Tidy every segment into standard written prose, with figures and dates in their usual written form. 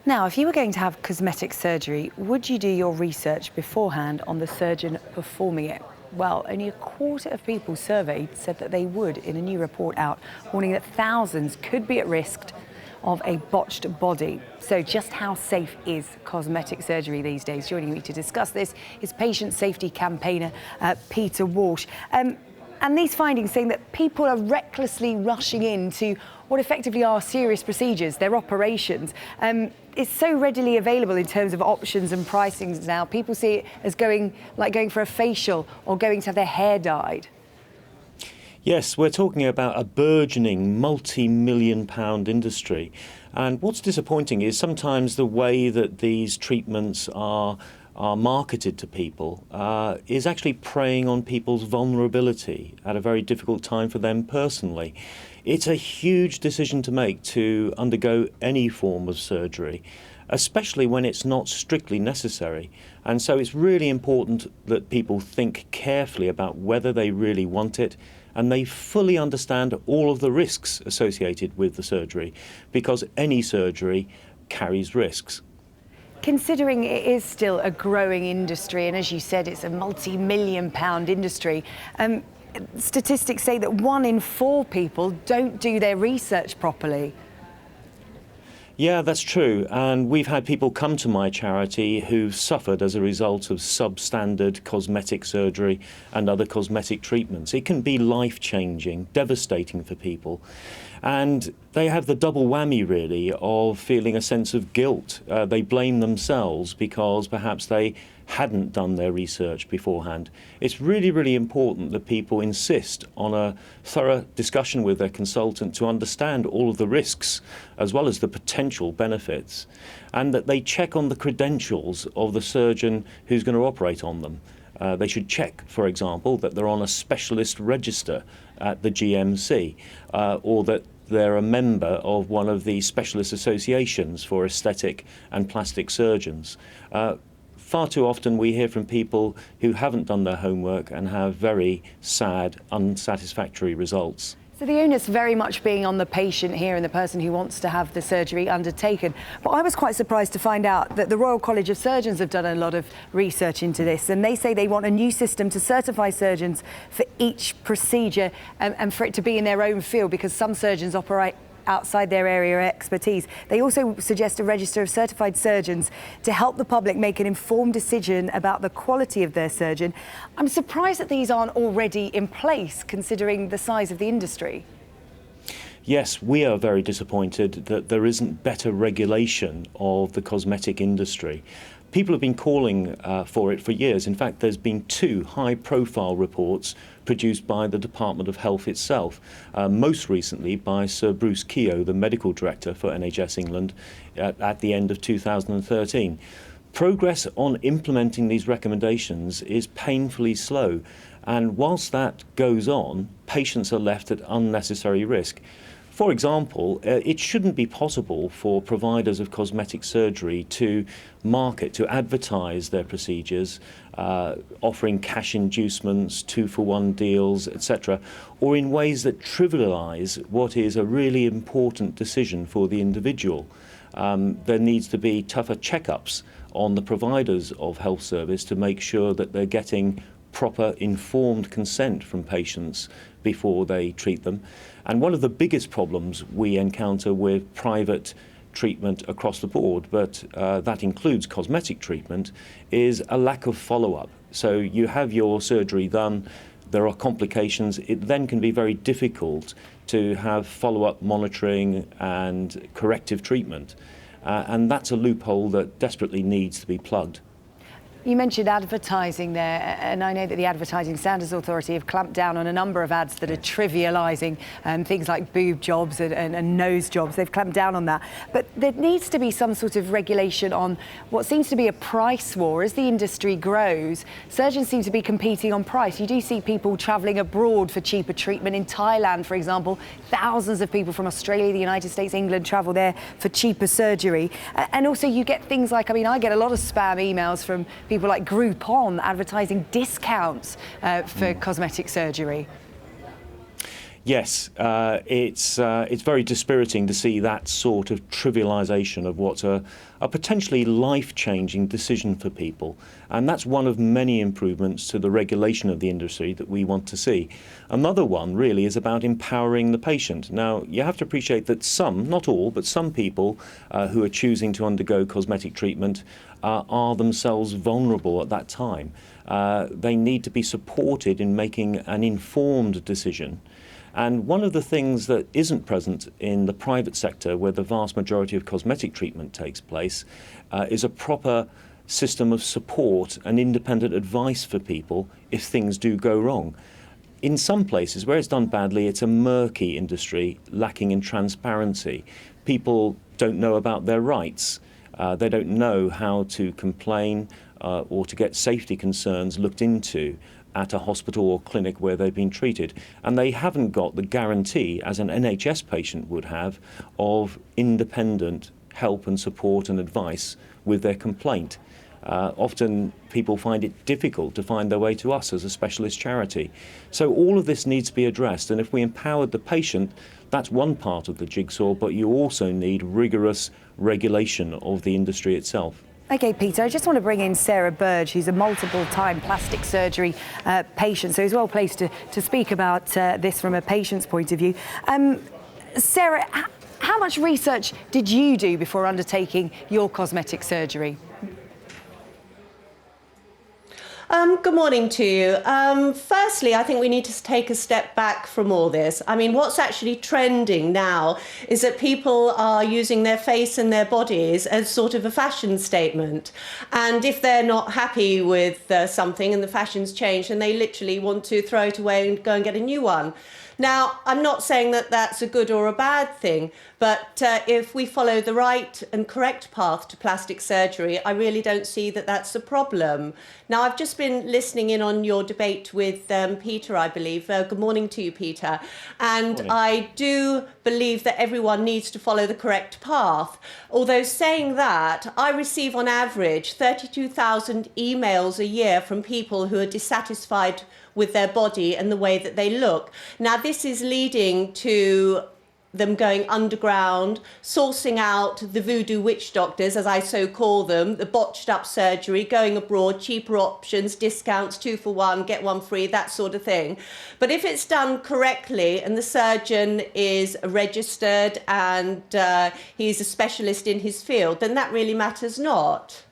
Now, if you were going to have cosmetic surgery, would you do your research beforehand on the surgeon performing it? Well, only a quarter of people surveyed said that they would in a new report out, warning that thousands could be at risk of a botched body. So just how safe is cosmetic surgery these days? Joining me to discuss this is patient safety campaigner Peter Walsh. And these findings saying that people are recklessly rushing into what effectively are serious procedures, they're operations. It's so readily available in terms of options and pricings now. People see it as going for a facial or going to have their hair dyed. Yes, we're talking about a burgeoning multi-million-pound industry. And what's disappointing is sometimes the way that these treatments are marketed to people is actually preying on people's vulnerability at a very difficult time for them personally. It's a huge decision to make to undergo any form of surgery, especially when it's not strictly necessary. And so it's really important that people think carefully about whether they really want it and they fully understand all of the risks associated with the surgery, because any surgery carries risks. Considering it is still a growing industry, and as you said, it's a multi-million-pound industry, statistics say that 1 in 4 people don't do their research properly. Yeah, that's true. And we've had people come to my charity who've suffered as a result of substandard cosmetic surgery and other cosmetic treatments. It can be life-changing, devastating for people. And they have the double whammy, really, of feeling a sense of guilt. They blame themselves because perhaps they hadn't done their research beforehand. It's really, really important that people insist on a thorough discussion with their consultant to understand all of the risks as well as the potential benefits, and that they check on the credentials of the surgeon who's going to operate on them. They should check, for example, that they're on a specialist register at the GMC, or that they're a member of one of the specialist associations for aesthetic and plastic surgeons. Far too often we hear from people who haven't done their homework and have very sad, unsatisfactory results. So the onus very much being on the patient here and the person who wants to have the surgery undertaken. But I was quite surprised to find out that the Royal College of Surgeons have done a lot of research into this, and they say they want a new system to certify surgeons for each procedure and for it to be in their own field, because some surgeons operate outside their area of expertise. They also suggest a register of certified surgeons to help the public make an informed decision about the quality of their surgeon. I'm surprised that these aren't already in place, considering the size of the industry. Yes, we are very disappointed that there isn't better regulation of the cosmetic industry. People have been calling for it for years. In fact, there's been 2 high-profile reports produced by the Department of Health itself, most recently by Sir Bruce Keogh, the medical director for NHS England, at the end of 2013. Progress on implementing these recommendations is painfully slow, and whilst that goes on, patients are left at unnecessary risk. For example, it shouldn't be possible for providers of cosmetic surgery to market, to advertise their procedures, offering cash inducements, 2-for-1 deals, etc., or in ways that trivialise what is a really important decision for the individual. There needs to be tougher checkups on the providers of health service to make sure that they're getting proper informed consent from patients before they treat them. And one of the biggest problems we encounter with private treatment across the board, but that includes cosmetic treatment, is a lack of follow-up. So you have your surgery done, there are complications, it then can be very difficult to have follow-up monitoring and corrective treatment. And that's a loophole that desperately needs to be plugged. You mentioned advertising there, and I know that the Advertising Standards Authority have clamped down on a number of ads that are trivialising things like boob jobs and nose jobs. They've clamped down on that. But there needs to be some sort of regulation on what seems to be a price war. As the industry grows, surgeons seem to be competing on price. You do see people travelling abroad for cheaper treatment. In Thailand, for example, thousands of people from Australia, the United States, England travel there for cheaper surgery. And also you get things like, I get a lot of spam emails from people like Groupon advertising discounts for cosmetic surgery. Yes, it's very dispiriting to see that sort of trivialisation of what's a potentially life-changing decision for people, and that's one of many improvements to the regulation of the industry that we want to see. Another one really is about empowering the patient. Now, you have to appreciate that some, not all, but some people who are choosing to undergo cosmetic treatment are themselves vulnerable at that time. They need to be supported in making an informed decision. And one of the things that isn't present in the private sector, where the vast majority of cosmetic treatment takes place, is a proper system of support and independent advice for people if things do go wrong. In some places where it's done badly, it's a murky industry lacking in transparency. People don't know about their rights. They don't know how to complain or to get safety concerns looked into at a hospital or clinic where they've been treated. And they haven't got the guarantee, as an NHS patient would have, of independent help and support and advice with their complaint. Often people find it difficult to find their way to us as a specialist charity. So all of this needs to be addressed, and if we empowered the patient, that's one part of the jigsaw, but you also need rigorous regulation of the industry itself. OK, Peter, I just want to bring in Sarah Burge, who's a multiple-time plastic surgery patient, so he's well placed to speak about this from a patient's point of view. Sarah, how much research did you do before undertaking your cosmetic surgery? Good morning to you. Firstly, I think we need to take a step back from all this. I mean, what's actually trending now is that people are using their face and their bodies as sort of a fashion statement. And if they're not happy with something and the fashion's changed, then they literally want to throw it away and go and get a new one. Now, I'm not saying that that's a good or a bad thing, but if we follow the right and correct path to plastic surgery, I really don't see that that's a problem. Now, I've just been listening in on your debate with Peter, I believe. Good morning to you, Peter. And Morning. I do believe that everyone needs to follow the correct path. Although saying that, I receive on average 32,000 emails a year from people who are dissatisfied with their body and the way that they look. Now, this is leading to them going underground, sourcing out the voodoo witch doctors, as I so call them, the botched up surgery, going abroad, cheaper options, discounts, 2 for 1, get 1 free, that sort of thing. But if it's done correctly and the surgeon is registered and he's a specialist in his field, then that really matters not.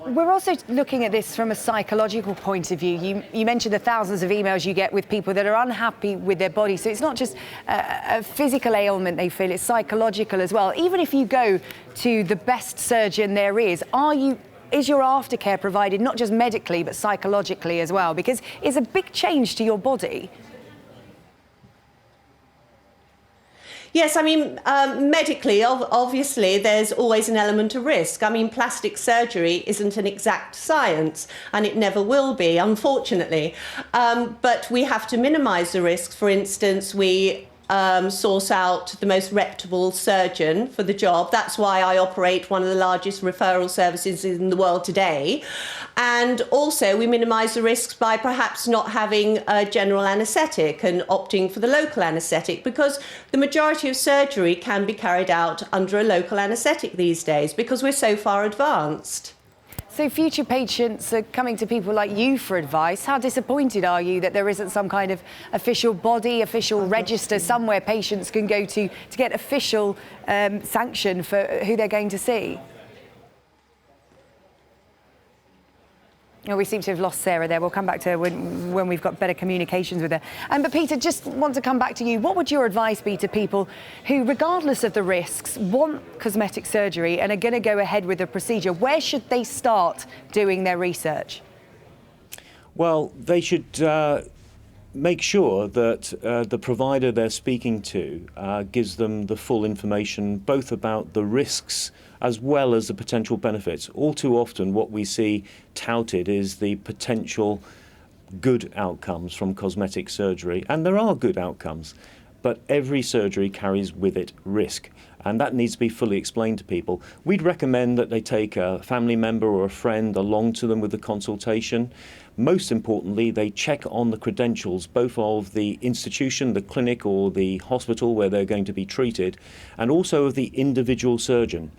We're also looking at this from a psychological point of view. You mentioned the thousands of emails you get with people that are unhappy with their body. So it's not just a physical ailment they feel, it's psychological as well. Even if you go to the best surgeon there is your aftercare provided not just medically but psychologically as well? Because it's a big change to your body. Yes, I mean, medically, obviously, there's always an element of risk. I mean, plastic surgery isn't an exact science, and it never will be, unfortunately. But we have to minimise the risks. For instance, we source out the most reputable surgeon for the job. That's why I operate one of the largest referral services in the world today. And also we minimise the risks by perhaps not having a general anaesthetic and opting for the local anaesthetic, because the majority of surgery can be carried out under a local anaesthetic these days because we're so far advanced. So future patients are coming to people like you for advice. How disappointed are you that there isn't some kind of official body, official register somewhere patients can go to get official sanction for who they're going to see? Oh, we seem to have lost Sarah there. We'll come back to her when we've got better communications with her. But Peter, just want to come back to you. What would your advice be to people who, regardless of the risks, want cosmetic surgery and are going to go ahead with the procedure? Where should they start doing their research? Well, they should make sure that the provider they're speaking to gives them the full information, both about the risks as well as the potential benefits. All too often what we see touted is the potential good outcomes from cosmetic surgery, and there are good outcomes. but every surgery carries with it risk, and that needs to be fully explained to people. We'd recommend that they take a family member or a friend along to them with the consultation. Most importantly, they check on the credentials, both of the institution, the clinic or the hospital where they're going to be treated, and also of the individual surgeon.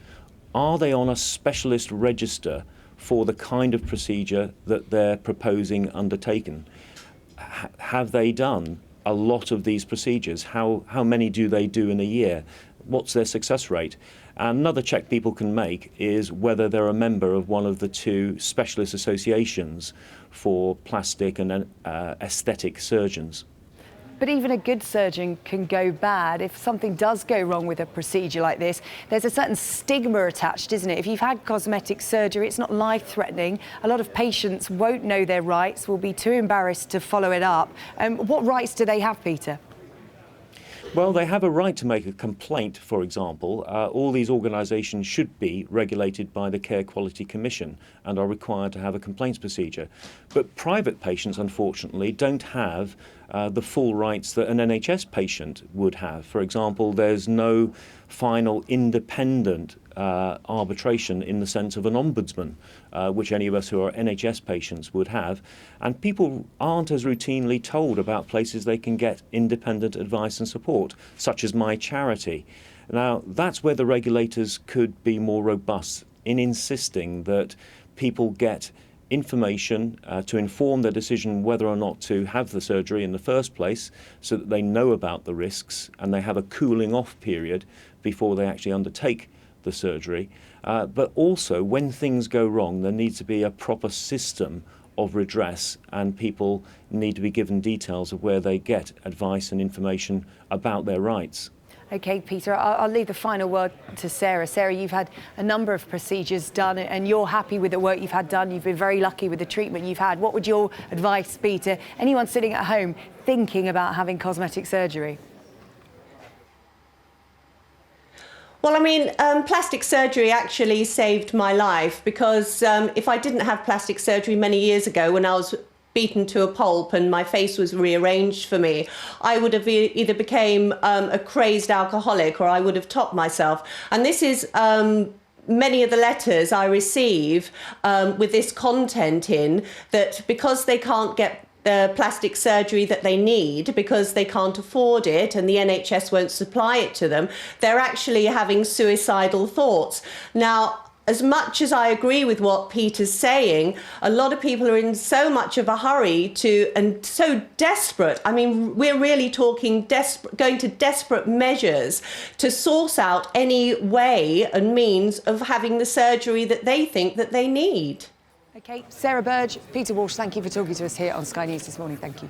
Are they on a specialist register for the kind of procedure that they're proposing undertaken? Have they done a lot of these procedures? How many do they do in a year? What's their success rate? Another check people can make is whether they're a member of one of the two specialist associations for plastic and aesthetic surgeons. But even a good surgeon can go bad. If something does go wrong with a procedure like this, there's a certain stigma attached, isn't it? If you've had cosmetic surgery, it's not life-threatening. A lot of patients won't know their rights, will be too embarrassed to follow it up. What rights do they have, Peter? Well, they have a right to make a complaint, for example. All these organisations should be regulated by the Care Quality Commission and are required to have a complaints procedure. But private patients, unfortunately, don't have the full rights that an NHS patient would have. For example, there's no final independent arbitration in the sense of an ombudsman, which any of us who are NHS patients would have. And people aren't as routinely told about places they can get independent advice and support, such as my charity. Now, that's where the regulators could be more robust in insisting that people get information to inform their decision whether or not to have the surgery in the first place, so that they know about the risks and they have a cooling off period before they actually undertake the surgery. But also, when things go wrong, there needs to be a proper system of redress, and people need to be given details of where they get advice and information about their rights. OK, Peter, I'll leave the final word to Sarah. Sarah, you've had a number of procedures done and you're happy with the work you've had done. You've been very lucky with the treatment you've had. What would your advice be to anyone sitting at home thinking about having cosmetic surgery? Well, I mean, plastic surgery actually saved my life, because if I didn't have plastic surgery many years ago, when I was beaten to a pulp and my face was rearranged for me, I would have either became a crazed alcoholic, or I would have topped myself. And this is many of the letters I receive with this content in, that because they can't get the plastic surgery that they need because they can't afford it and the NHS won't supply it to them, they're actually having suicidal thoughts. Now, as much as I agree with what Peter's saying, a lot of people are in so much of a hurry and so desperate. I mean, we're really talking going to desperate measures to source out any way and means of having the surgery that they think that they need. OK, Sarah Burge, Peter Walsh, thank you for talking to us here on Sky News this morning. Thank you.